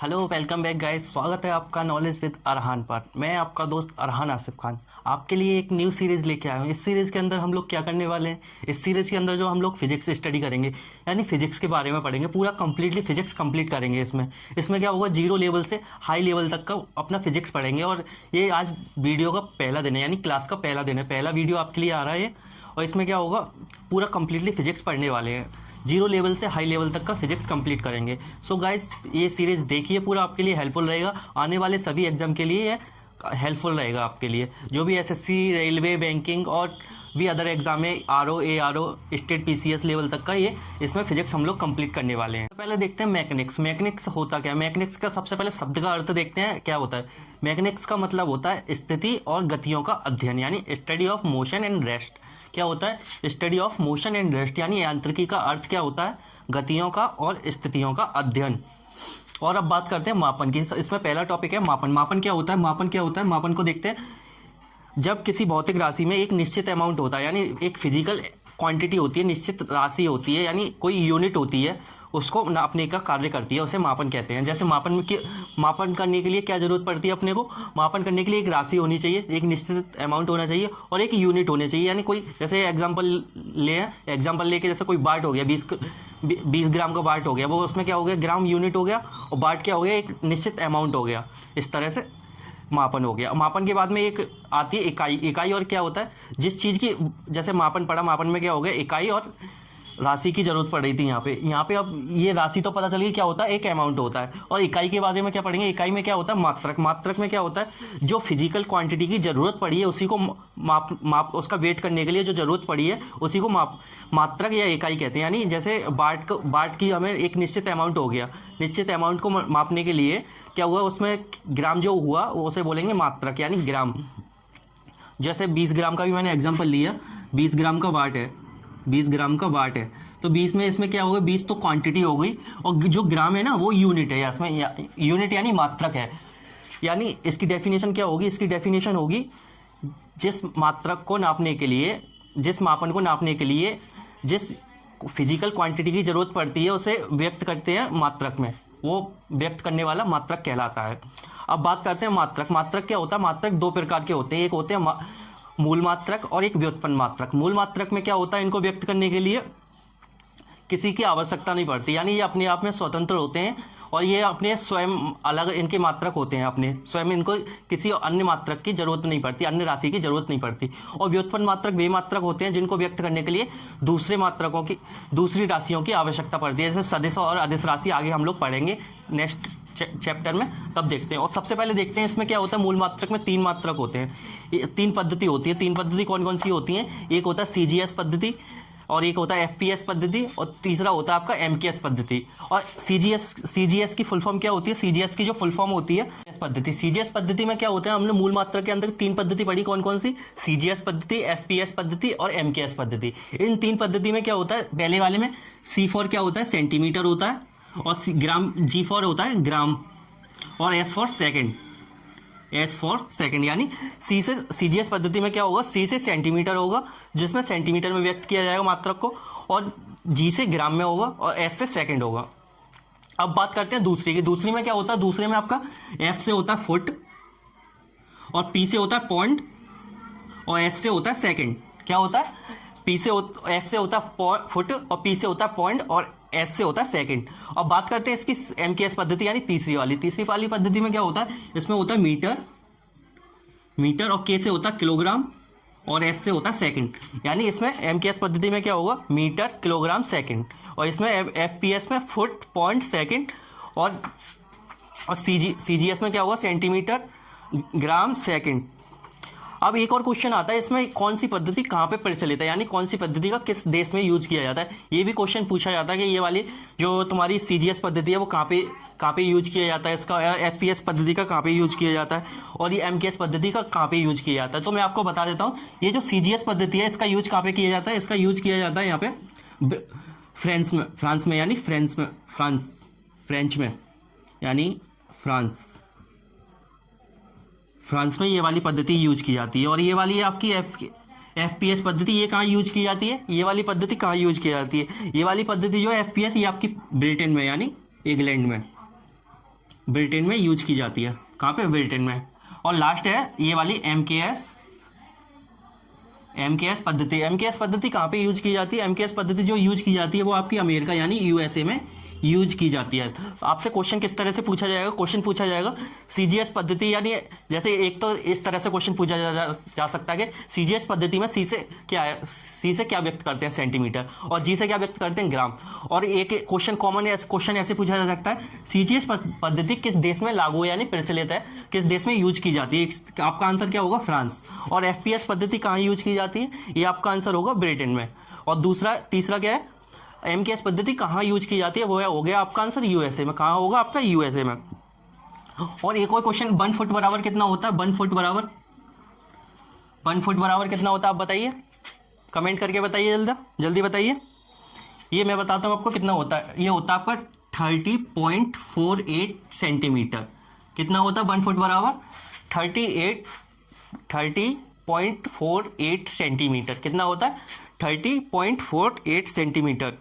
Hello, welcome back guys. स्वागत है आपका नॉलेज विद अरहान पर। मैं आपका दोस्त अरहान आसिफ खान आपके लिए एक न्यू सीरीज़ लेके आया हूँ। इस सीरीज़ के अंदर हम लोग क्या करने वाले हैं, इस सीरीज़ के अंदर जो हम लोग फिजिक्स स्टडी करेंगे, यानी फिजिक्स के बारे में पढ़ेंगे, पूरा कंप्लीटली फिजिक्स कंप्लीट करेंगे। इसमें क्या होगा, जीरो लेवल से हाई लेवल तक का अपना फिजिक्स पढ़ेंगे। और ये आज वीडियो का पहला दिन है, यानी क्लास का पहला दिन है, पहला वीडियो आपके लिए आ रहा है। और इसमें क्या होगा, पूरा कंप्लीटली फिजिक्स पढ़ने वाले हैं, जीरो लेवल से हाई लेवल तक का फिजिक्स कंप्लीट करेंगे। सो गाइस, ये सीरीज़ देखिए, पूरा आपके लिए हेल्पफुल रहेगा। आने वाले सभी एग्जाम के लिए ये हेल्पफुल रहेगा आपके लिए, जो भी एसएससी, रेलवे, बैंकिंग और भी अदर एग्जाम है, RO, ARO, state PCS level तक का ये इसमें फिजिक्स हम लोग कंप्लीट करने वाले हैं। पहले देखते हैं मैकेनिक्स। मैकेनिक्स होता क्या है? मैकेनिक्स का सबसे पहले शब्द का अर्थ देखते हैं क्या होता है। मैकेनिक्स का मतलब होता है स्थिति और गतियों का अध्ययन, यानी study of motion and rest. क्या होता है? Study of motion and rest, यानी यांत्रिकी का अर्थ क्या होता है? गतियों का और स्थितियों का अध्ययन। और अब बात करते हैं मापन की। इसमें पहला टॉपिक है मापन। मापन क्या होता है? मापन को देखते हैं। जब किसी भौतिक राशि में एक निश्चित अमाउंट होता है, यानी एक फिजिकल क्वांटिटी होती है, निश्चित राशि होती है, यानी कोई यूनिट होती है, उसको नापने का कार्य करती है, उसे मापन कहते हैं। जैसे मापन करने के लिए क्या जरूरत पड़ती है अपने को? मापन करने के लिए एक राशि होनी चाहिए, एक निश्चित अमाउंट होना चाहिए और एक यूनिट होनी चाहिए। यानी कोई, जैसे एग्जाम्पल लेके, जैसे कोई बाट हो गया, 20 ग्राम का बाट हो गया, वो उसमें क्या हो गया, ग्राम यूनिट हो गया, और बाट क्या हो गया, एक निश्चित अमाउंट हो गया। इस तरह से मापन हो गया। मापन के बाद में एक आती है इकाई। इकाई और क्या होता है, जिस चीज़ की, जैसे मापन पड़ा, मापन में क्या हो गया, इकाई और राशि की जरूरत पड़ रही थी यहाँ पे अब ये राशि तो पता चल गई क्या होता है, एक अमाउंट होता है। और इकाई के बारे में क्या पढ़ेंगे? इकाई में क्या होता है, मात्रक। मात्रक में क्या होता है, जो फिजिकल क्वांटिटी की जरूरत पड़ी है उसी को माप उसका वेट करने के लिए जो जरूरत पड़ी है उसी को मात्रक या इकाई कहते हैं। यानी जैसे बाट की हमें एक निश्चित अमाउंट हो गया, निश्चित अमाउंट को मापने के लिए क्या हुआ, उसमें ग्राम जो हुआ उसे बोलेंगे मात्रक, यानी ग्राम। जैसे 20 ग्राम का भी मैंने एग्जाम्पल लिया, 20 ग्राम का वाट है, 20 ग्राम का वाट है, तो 20 में इसमें क्या होगा, 20 तो क्वांटिटी हो गई, और जो ग्राम है ना वो यूनिट है। इसमें यूनिट यानी मात्रक है। यानी इसकी डेफिनेशन क्या होगी? इसकी डेफिनेशन होगी, जिस मात्रक को नापने के लिए, जिस मापन को नापने के लिए जिस फिजिकल क्वांटिटी की जरूरत पड़ती है उसे व्यक्त करते हैं मात्रक में, वो व्यक्त करने वाला मात्रक कहलाता है। अब बात करते हैं मात्रक। मात्रक क्या होता है? मात्रक दो प्रकार के होते हैं, एक होते हैं मूल मात्रक और एक व्युत्पन्न मात्रक। मूल मात्रक में क्या होता है, इनको व्यक्त करने के लिए किसी की आवश्यकता नहीं पड़ती, यानी ये अपने आप में स्वतंत्र होते हैं और ये अपने स्वयं अलग इनके मात्रक होते हैं, अपने स्वयं, इनको किसी अन्य मात्रक की जरूरत नहीं पड़ती, अन्य राशि की जरूरत नहीं पड़ती। और व्युत्पन्न मात्रक वे मात्रक होते हैं जिनको व्यक्त करने के लिए दूसरे मात्रकों की, दूसरी राशियों की आवश्यकता पड़ती है, जैसे सदिश और अदिश राशि। आगे हम लोग पढ़ेंगे नेक्स्ट चैप्टर में, तब देखते हैं। और सबसे पहले देखते हैं इसमें क्या होता है। मूल मात्रक में 3 मात्रक होते हैं, 3 पद्धति होती है। 3 पद्धति कौन कौन सी होती हैं? एक होता है सीजीएस पद्धति, और एक होता है एफपीएस पद्धति, और तीसरा होता है आपका एमकेएस पद्धति। और सीजीएस की फुल फॉर्म क्या होती है? सीजीएस की जो फुल फॉर्म होती है पद्धति। सीजीएस पद्धति में क्या होता है, हमने मूल मात्रक के अंदर 3 पद्धति पढ़ी, कौन कौन सी? सीजीएस पद्धति, एफपीएस पद्धति और एमकेएस पद्धति। इन 3 पद्धति में क्या होता है, पहले वाले में सी फॉर क्या होता है, सेंटीमीटर होता है, और ग्राम, जी फॉर होता है ग्राम, और एस फॉर सेकंड। यानी सी से सीजीएस पद्धति में क्या होगा, सी से सेंटीमीटर होगा, जिसमें सेंटीमीटर में व्यक्त किया जाएगा मात्रक को, और जी से ग्राम में होगा, और एस से सेकंड होगा। अब बात करते हैं दूसरी की। दूसरी में क्या होता है? दूसरे में आपका एफ से होता है फुट, और पी से होता है पॉइंट, और एस से होता है सेकंड। क्या होता है? एफ से होता है फुट, और पी से होता है पॉइंट, और एस से होता है सेकंड। और बात करते हैं इसकी एमकेएस पद्धति, यानी तीसरी वाली पद्धति में क्या होता है, इसमें होता है मीटर, और के से होता है किलोग्राम, और एस से होता है सेकंड। यानी इसमें एमकेएस पद्धति में क्या होगा, मीटर, किलोग्राम, सेकंड। और इसमें एफपीएस में फुट, पॉइंट, सेकंड, और सीजीएस में क्या होगा, सेंटीमीटर, ग्राम, सेकंड। अब एक और क्वेश्चन आता है, इसमें कौन सी पद्धति कहाँ पे प्रचलित है, यानी कौन सी पद्धति का किस देश में यूज किया जाता है। ये भी क्वेश्चन पूछा जाता है कि ये वाली जो तुम्हारी सीजीएस पद्धति है वो कहाँ पे यूज किया जाता है, इसका एफपीएस पद्धति का कहाँ पे यूज किया जाता है, और ये एमकेएस पद्धति का कहाँ पे यूज किया जाता है। तो मैं आपको बता देता हूँ, ये जो सीजीएस पद्धति है इसका यूज कहाँ पे किया जाता है? इसका यूज किया जाता है यहाँ पे फ्रांस में, यानी फ्रांस में ये वाली पद्धति यूज की जाती है। और ये वाली आपकी एफपीएस पद्धति, ये कहाँ यूज की जाती है? ये वाली पद्धति कहाँ यूज की जाती है? ये वाली पद्धति जो है एफपीएस, ये आपकी ब्रिटेन में, यानी इंग्लैंड में। ब्रिटेन में यूज की जाती है। कहाँ पे? ब्रिटेन में। और लास्ट है ये वाली एमकेएस पद्धति। एमकेएस पद्धति कहाँ पे यूज की जाती है? एमकेएस पद्धति जो यूज की जाती है वो आपकी अमेरिका यानी यूएसए में यूज की जाती है। आपसे क्वेश्चन किस तरह से पूछा जाएगा? क्वेश्चन पूछा जाएगा सीजीएस पद्धति, यानी जैसे एक तो इस तरह से क्वेश्चन पूछा जा सकता है कि सीजीएस पद्धति में सी से क्या व्यक्त करते हैं? सेंटीमीटर, और जी से क्या व्यक्त करते हैं? ग्राम। और एक क्वेश्चन क्वेश्चन ऐसे पूछा जा सकता है, सीजीएस पद्धति किस देश में लागू यानी प्रचलित है, किस देश में यूज की जाती है? आपका आंसर क्या होगा? फ्रांस। और एफपीएस पद्धति कहाँ यूज की जाती है? ये आपका आंसर होगा ब्रिटेन में। और तीसरा क्या है? एमकेएस पद्धति कहाँ यूज की जाती है? वो हो गया आपका आंसर यूएसए में। कहाँ होगा आपका? यूएसए में। और एक और क्वेश्चन, 1 फुट बराबर कितना होता है? 1 फुट बराबर कितना होता है? आप बताइए, कमेंट करके बताइए, जल्दी बताइए। ये मैं बताता हूँ आपको कितना होता है। ये होता है आपका 30.48 सेंटीमीटर। कितना होता है 1 फुट बराबर? 30.48 सेंटीमीटर। कितना होता है? 30.48 सेंटीमीटर।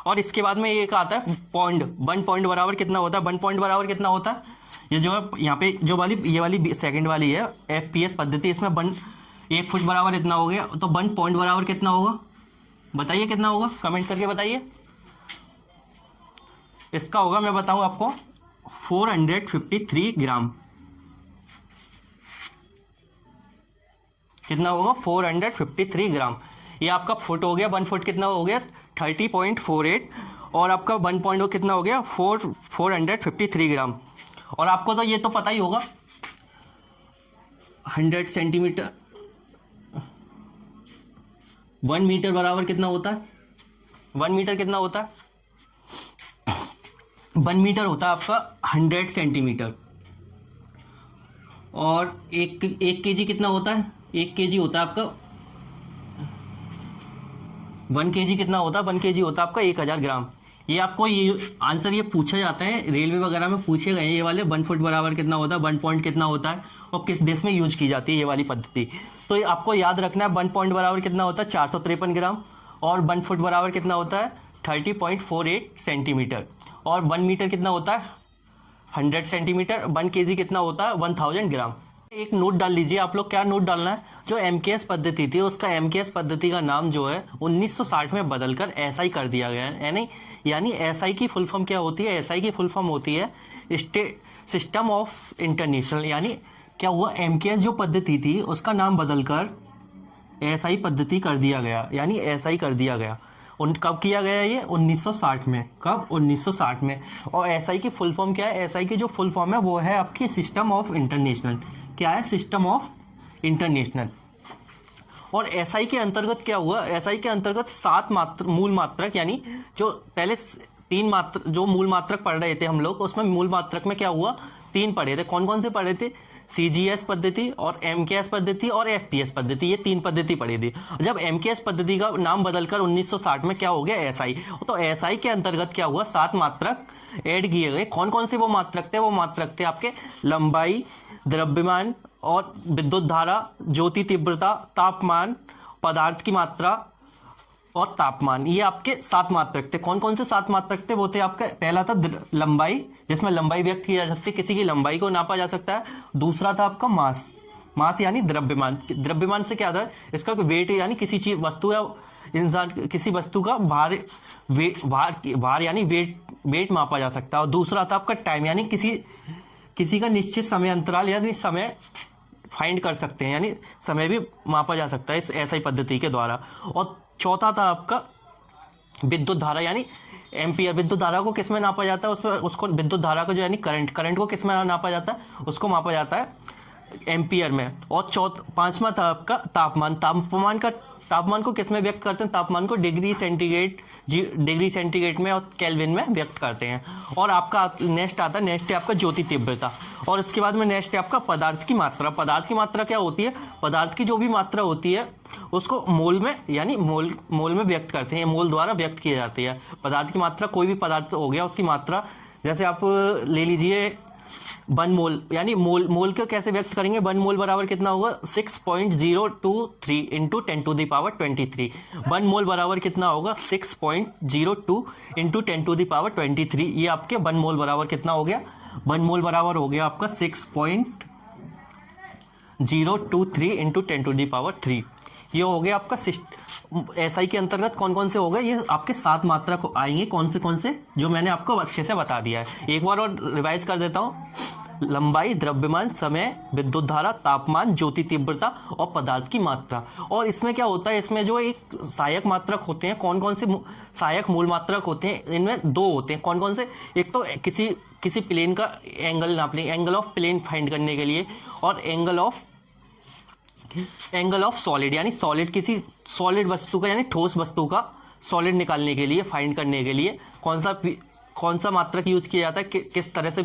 और इसके बाद में एक आता है पॉइंट। 1 पॉइंट बराबर कितना होता है? 1 पॉइंट बराबर कितना होता है? ये जो है यहाँ पे ये वाली सेकंड वाली है एफपीएस पद्धति, इसमें 1 फुट बराबर इतना हो गया, तो 1 पॉइंट बराबर कितना होगा? बताइए कितना होगा, कमेंट करके बताइए। इसका होगा, मैं बताऊं आपको, 453 ग्राम। कितना होगा? 453 ग्राम। ये आपका फुट हो गया। 1 फुट कितना हो गया? 30.48। और आपका 1 पॉइंट कितना हो गया? 453 ग्राम। और आपको तो ये तो पता ही होगा, 100 सेंटीमीटर 1 मीटर बराबर कितना होता है? 1 मीटर कितना होता है? 1 मीटर होता है आपका 100 सेंटीमीटर। और एक केजी कितना होता है? 1 केजी होता है आपका 1 केजी कितना होता है? 1 केजी होता है आपका 1000 ग्राम। ये आपको ये आंसर ये पूछा जाता है, रेलवे वगैरह में पूछे गए ये वाले। 1 फुट बराबर कितना होता है, 1 पॉइंट कितना होता है, और किस देश में यूज की जाती है ये वाली पद्धति। तो ये आपको याद रखना है। 1 पॉइंट बराबर कितना होता है? 453 ग्राम। और 1 फुट बराबर कितना होता है? 30.48 सेंटीमीटर। और 1 मीटर कितना होता है? 100 सेंटीमीटर। 1 केजी कितना होता है? 1000 ग्राम। एक नोट डाल लीजिए आप लोग। क्या नोट डालना है? जो एमकेएस पद्धति थी उसका एमकेएस पद्धति का नाम जो है 1960 में बदलकर एसआई कर दिया गया है। यानी एसआई की फुल फॉर्म क्या होती है? एसआई की फुल फॉर्म होती है सिस्टम ऑफ इंटरनेशनल। यानी क्या हुआ, एमकेएस जो पद्धति थी उसका नाम बदलकर एसआई पद्धति कर दिया गया, यानी एसआई कर दिया गया। कब किया गया ये? 1960 में। कब? 1960 में। और एसआई की फुल फॉर्म क्या है? एसआई की जो फुल फॉर्म है वो है आपकी सिस्टम ऑफ इंटरनेशनल। क्या है? System of international. और एसआई के अंतर्गत क्या हुआ? एसआई के अंतर्गत 7 मूल मात्रक, यानी जो पहले 3 मात्रक जो मूल मात्रक पढ़ रहे थे हम लोग, उसमें मूल मात्रक में क्या हुआ? 3 पढ़े थे। कौन कौन से पढ़े थे? सीजीएस पद्धति और एमकेएस पद्धति और एफपीएस पद्धति। ये 3 पद्धति पढ़ी थी। जब एमकेएस पद्धति का नाम बदलकर 1960 में क्या हो गया? एसआई। तो एसआई के अंतर्गत क्या हुआ? 7 मात्रक ऐड किए गए। कौन कौन से वो मात्रक थे? वो मात्रक थे आपके लंबाई, द्रव्यमान और विद्युत धारा, ज्योति तीव्रता, तापमान, पदार्थ की मात्रा और तापमान। ये आपके 7 मात्रक थे। कौन कौन से 7 मात्रक थे? वो थे आपका, पहला था लंबाई, जिसमें लंबाई व्यक्त की जा सकती है, किसी की लंबाई को नापा जा सकता है। दूसरा था आपका मास यानी द्रव्यमान। द्रव्यमान से क्या था? इसका वेट, यानी किसी चीज, वस्तु या इंसान, किसी वस्तु का भार यानी वेट मापा जा सकता है। और दूसरा था आपका टाइम, यानी किसी का निश्चित समय अंतराल यानी समय फाइंड कर सकते हैं, यानी समय भी मापा जा सकता है इस एसआई पद्धति के द्वारा। और चौथा था आपका विद्युत धारा, यानी एम्पियर। विद्युत धारा को किस में नापा जाता है? उसको विद्युत धारा को जो यानी करंट को किस में नापा जाता है? उसको मापा जाता है एम्पियर में। और पांचवा था आपका तापमान। तापमान को किस में व्यक्त करते हैं? तापमान को डिग्री सेंटीग्रेड में और केल्विन में व्यक्त करते हैं। और आपका नेक्स्ट है आपका ज्योति तीव्रता। और इसके बाद में नेक्स्ट है आपका पदार्थ की मात्रा। पदार्थ की मात्रा क्या होती है? पदार्थ की जो भी मात्रा होती है उसको मोल में, यानी मोल में व्यक्त करते हैं, मोल द्वारा व्यक्त की जाती है। पदार्थ की मात्रा, कोई भी पदार्थ हो गया उसकी मात्रा, जैसे आप ले लीजिए 1 मोल यानी मोल मोल को कैसे व्यक्त करेंगे, 1 मोल बराबर कितना होगा 6.023 इंटू 10⁻23। 1 मोल बराबर कितना होगा 6.02 इंटू 10⁻23। ये आपके 1 मोल बराबर कितना हो गया, 1 मोल बराबर हो गया आपका 6.023 इंटू 10⁻3। ये हो गया आपका एसआई के अंतर्गत कौन कौन से हो गए, ये आपके 7 मात्रक आएंगे। कौन से जो मैंने आपको अच्छे से बता दिया है। एक बार और रिवाइज कर देता हूँ। लंबाई, द्रव्यमान, समय, विद्युत धारा, तापमान, ज्योति तीव्रता और पदार्थ की मात्रा। और इसमें क्या होता है, इसमें जो एक सहायक मात्रक होते हैं, कौन कौन से सहायक मूल मात्रक होते हैं, इनमें 2 होते हैं। कौन कौन से, एक तो किसी प्लेन का एंगल नापने, एंगल ऑफ प्लेन फाइंड करने के लिए, और एंगल ऑफ सॉलिड यानी सॉलिड किसी सॉलिड वस्तु का यानी ठोस वस्तु का सॉलिड निकालने के लिए, फाइंड करने के लिए कौन सा मात्रक यूज किया जाता है, किस तरह से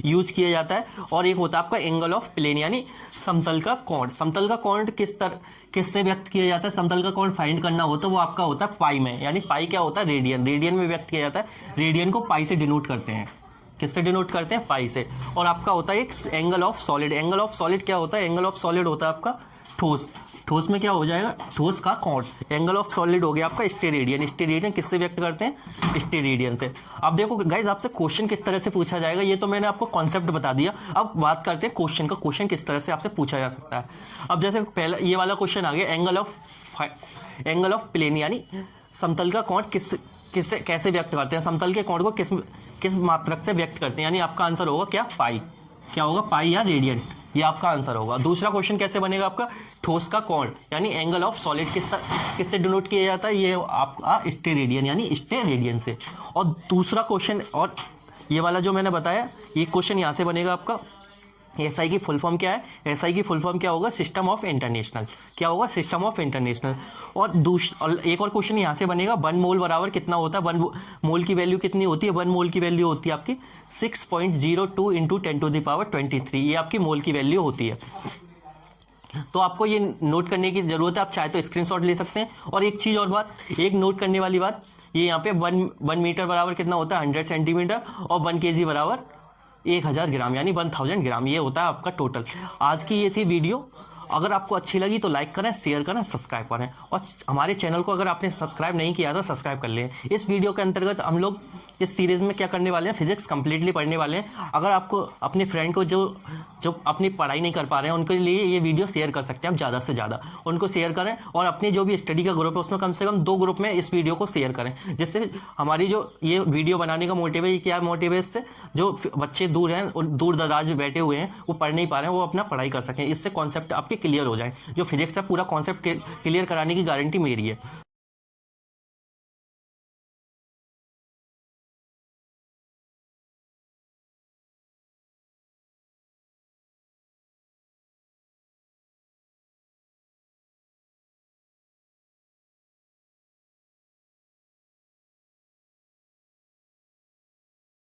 यूज किया जाता है। और एक होता है आपका एंगल ऑफ प्लेन यानी समतल का कोण। समतल का कोण किससे व्यक्त किया जाता है, समतल का कोण फाइंड करना होता है वो आपका होता है पाई में, यानी पाई क्या होता है रेडियन में व्यक्त किया जाता है। रेडियन को पाई से डिनोट करते हैं, किससे डिनोट करते हैं, पाई से। और आपका होता है एक angle of solid. Angle of solid क्या होता है, एंगल ऑफ सॉलिड होता है आपका ठोस में क्या हो जाएगा, ठोस का कोण। एंगल ऑफ सॉलिड हो गया आपका स्टेरेडियन किससे व्यक्त करते हैं, स्टेरेडियन से। अब देखो गाइज आपसे क्वेश्चन किस तरह से पूछा जाएगा, ये तो मैंने आपको कॉन्सेप्ट बता दिया। अब बात करते हैं क्वेश्चन का, क्वेश्चन किस तरह से आपसे पूछा जा सकता है। अब जैसे पहला ये वाला क्वेश्चन आ गया, एंगल ऑफ प्लेन यानी समतल का कोण किससे कैसे व्यक्त करते हैं, समतल के कोण को किस मात्रक से व्यक्त करते हैं, यानी आपका आंसर होगा क्या, पाई। क्या होगा, पाई या रेडियन, ये आपका आंसर होगा। दूसरा क्वेश्चन कैसे बनेगा आपका, ठोस का कोण यानी एंगल ऑफ सॉलिड किससे डिनोट किया जाता है, ये आपका स्टेरेडियन यानी स्टेरेडियन से। और दूसरा क्वेश्चन, और ये वाला जो मैंने बताया, ये क्वेश्चन यहाँ से बनेगा आपका, एसआई की फुल फॉर्म क्या है, एसआई की फुल फॉर्म क्या होगा, सिस्टम ऑफ इंटरनेशनल। क्या होगा, सिस्टम ऑफ इंटरनेशनल। और एक और क्वेश्चन यहाँ से बनेगा, 1 मोल बराबर कितना होता है, 1 मोल की वैल्यू कितनी होती है, 1 मोल की वैल्यू होती है आपकी 6.02 इंटू 10⁻23। ये आपकी मोल की वैल्यू होती है। तो आपको ये नोट करने की जरूरत है, आप चाहे तो स्क्रीनशॉट ले सकते हैं। और एक चीज़ और बात, एक नोट करने वाली बात, ये यहाँ पे 1 मीटर बराबर कितना होता है 100 सेंटीमीटर, और 1 kg बराबर 1000 ग्राम यानी 1000 ग्राम, ये होता है आपका टोटल। आज की ये थी वीडियो। अगर आपको अच्छी लगी तो लाइक करें, शेयर करें, सब्सक्राइब करें। और हमारे चैनल को अगर आपने सब्सक्राइब नहीं किया तो सब्सक्राइब कर लें। इस वीडियो के अंतर्गत हम लोग इस सीरीज़ में क्या करने वाले हैं, फिजिक्स कंप्लीटली पढ़ने वाले हैं। अगर आपको अपने फ्रेंड को जो अपनी पढ़ाई नहीं कर पा रहे हैं उनके लिए ये वीडियो शेयर कर सकते हैं आप, ज़्यादा से ज़्यादा उनको शेयर करें। और अपनी जो भी स्टडी का ग्रुप है उसमें कम से कम 2 ग्रुप में इस वीडियो को शेयर करें, जिससे हमारी जो ये वीडियो बनाने का मोटिव है, ये क्या मोटिव है, इससे जो बच्चे दूर हैं और दूर दराज में बैठे हुए हैं वो पढ़ नहीं पा रहे हैं, वो अपना पढ़ाई कर सकें। इससे कॉन्सेप्ट आपके क्लियर हो जाए। जो फिजिक्स है पूरा कॉन्सेप्ट क्लियर कराने की गारंटी मेरी है।